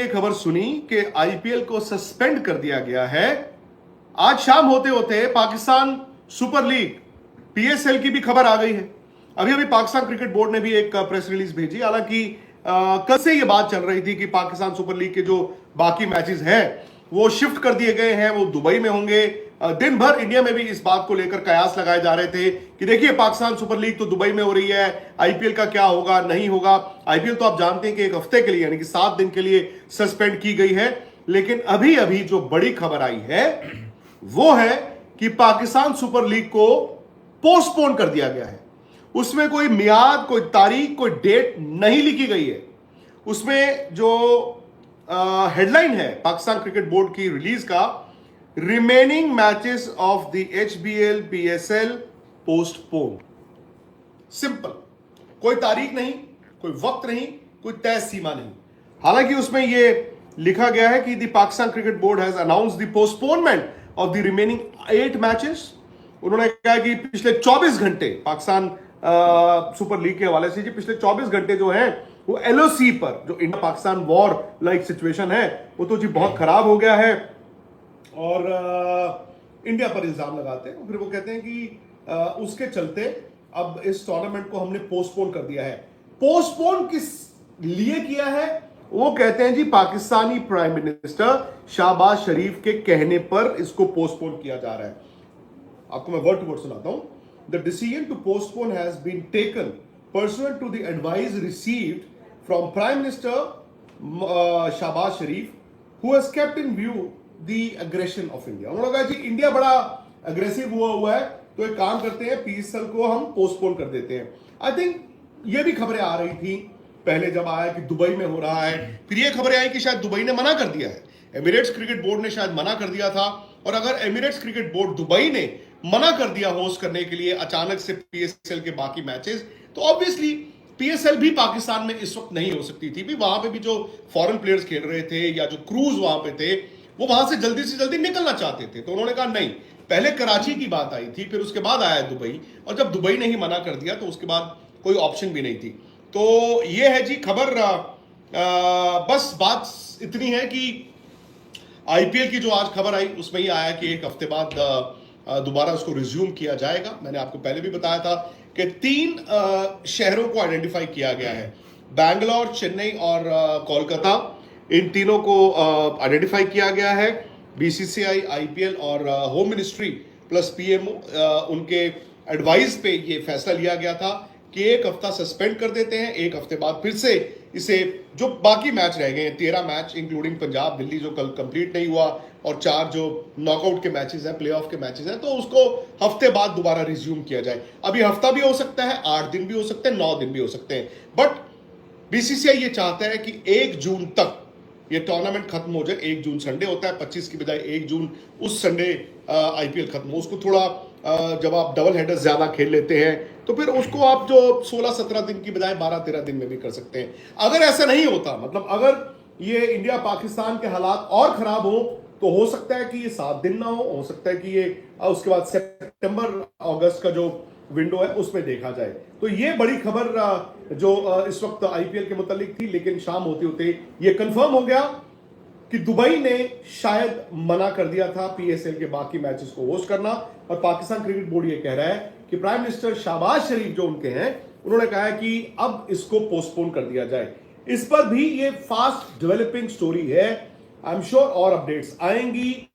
खबर सुनी कि आईपीएल को सस्पेंड कर दिया गया है। आज शाम होते होते पाकिस्तान सुपर लीग पीएसएल की भी खबर आ गई है। अभी अभी पाकिस्तान क्रिकेट बोर्ड ने भी एक प्रेस रिलीज भेजी। हालांकि कल से ये बात चल रही थी कि पाकिस्तान सुपर लीग के जो बाकी मैचेस हैं वो शिफ्ट कर दिए गए हैं, वो दुबई में होंगे। दिन भर इंडिया में भी इस बात को लेकर कयास लगाए जा रहे थे कि देखिए पाकिस्तान सुपर लीग तो दुबई में हो रही है, आईपीएल का क्या होगा, नहीं होगा। आईपीएल तो आप जानते हैं कि एक हफ्ते के लिए यानी कि 7 दिन के लिए सस्पेंड की गई है। लेकिन अभी अभी जो बड़ी खबर आई है वो है कि पाकिस्तान सुपर लीग को पोस्टपोन कर दिया गया है। उसमें कोई मियाद, कोई तारीख, कोई डेट नहीं लिखी गई है। उसमें जो हेडलाइन है पाकिस्तान क्रिकेट बोर्ड की रिलीज का, remaining matches of the HBL PSL postpone. Simple, कोई तारीख नहीं, कोई वक्त नहीं, कोई तय सीमा नहीं। हालांकि उसमें यह लिखा गया है कि the Pakistan cricket board has announced the postponement of the remaining 8 matches. उन्होंने कहा कि पिछले 24 घंटे पाकिस्तान सुपर लीग के हवाले से जी पिछले 24 घंटे जो हैं वो एलओसी पर, जो India Pakistan war like situation है वो तो जी बहुत खराब हो गया है और इंडिया पर इल्जाम लगाते हैं। फिर वो कहते हैं कि उसके चलते अब इस टूर्नामेंट को हमने पोस्टपोन कर दिया है। पोस्टपोन किस लिए किया है? वो कहते हैं जी पाकिस्तानी प्राइम मिनिस्टर शहबाज शरीफ के कहने पर इसको पोस्टपोन किया जा रहा है। आपको मैं वर्ड टू वर्ड सुनाता हूं। The decision to postpone has been taken pursuant to the advice received from Prime Minister Shahbaz Sharif, who has kept in view the aggression of India। उन्होंने कहा जी इंडिया बड़ा अग्रेसिव हुआ है तो एक काम करते हैं, पीएसएल को हम पोस्टपोन कर देते हैं। आई थिंक ये भी खबरें आ रही थी पहले जब आया कि दुबई में हो रहा है, फिर ये खबरें आई कि शायद दुबई ने मना कर दिया है, एमिरेट्स क्रिकेट बोर्ड ने शायद मना कर दिया था। और अगर एमिरेट्स क्रिकेट बोर्ड दुबई ने मना कर दिया होस्ट करने के लिए अचानक से पीएसएल के बाकी मैचेस, तो ऑब्वियसली पीएसएल भी पाकिस्तान में इस वक्त नहीं हो सकती थी। भी वहां पे भी जो फॉरेन प्लेयर्स खेल रहे थे या जो क्रूज वहां पे थे वो वहां से जल्दी निकलना चाहते थे। तो उन्होंने कहा नहीं, पहले कराची की बात आई थी, फिर उसके बाद आया दुबई, और जब दुबई ने ही मना कर दिया तो उसके बाद कोई ऑप्शन भी नहीं थी। तो ये है जी खबर। बस बात इतनी है कि आईपीएल की जो आज खबर आई उसमें ही आया कि एक हफ्ते बाद दोबारा उसको रिज्यूम किया जाएगा। मैंने आपको पहले भी बताया था कि 3 शहरों को आइडेंटिफाई किया गया है, बैंगलोर, चेन्नई और कोलकाता। इन तीनों को आइडेंटिफाई किया गया है। बीसीसीआई, आईपीएल और होम मिनिस्ट्री प्लस पीएमओ उनके एडवाइस पे ये फैसला लिया गया था कि एक हफ्ता सस्पेंड कर देते हैं, एक हफ्ते बाद फिर से इसे, जो बाकी मैच रह गए हैं 13 मैच इंक्लूडिंग पंजाब दिल्ली जो कल कंप्लीट नहीं हुआ और 4 जो नॉकआउट के मैचेस हैं, प्लेऑफ के मैचेस हैं, तो उसको हफ्ते बाद दोबारा रिज्यूम किया जाए। अभी हफ्ता भी हो सकता है, 8 दिन भी हो सकते हैं, 9 दिन भी हो सकते हैं, बट बीसीसीआई ये चाहता है कि 1 जून तक ये टूर्नामेंट खत्म हो जाए। 1 जून संडे होता है, 25 की बजाय 1 जून उस संडे आईपीएल खत्म हो। उसको थोड़ा जब आप डबल हेडर्स ज्यादा खेल लेते हैं तो फिर उसको आप जो 16-17 दिन की बजाय 12-13 दिन में भी कर सकते हैं। अगर ऐसा नहीं होता, मतलब अगर ये इंडिया पाकिस्तान के हालात और खराब हो तो हो सकता है कि ये 7 दिन ना हो सकता है कि ये उसके बाद सितंबर अगस्त का जो विंडो है उसमें देखा जाए। तो ये बड़ी खबर जो इस वक्त आईपीएल के मुतालिक थी, लेकिन शाम होते होते ये कंफर्म हो गया कि दुबई ने शायद मना कर दिया था पीएसएल के बाकी मैचेस को होस्ट करना। और पाकिस्तान क्रिकेट बोर्ड ये कह रहा है कि प्राइम मिनिस्टर शहबाज शरीफ जो उनके हैं, उन्होंने कहा है कि अब इसको पोस्टपोन कर दिया जाए। इस पर भी ये फास्ट डेवलपिंग स्टोरी है। आई एम श्योर और अपडेट्स आएंगी।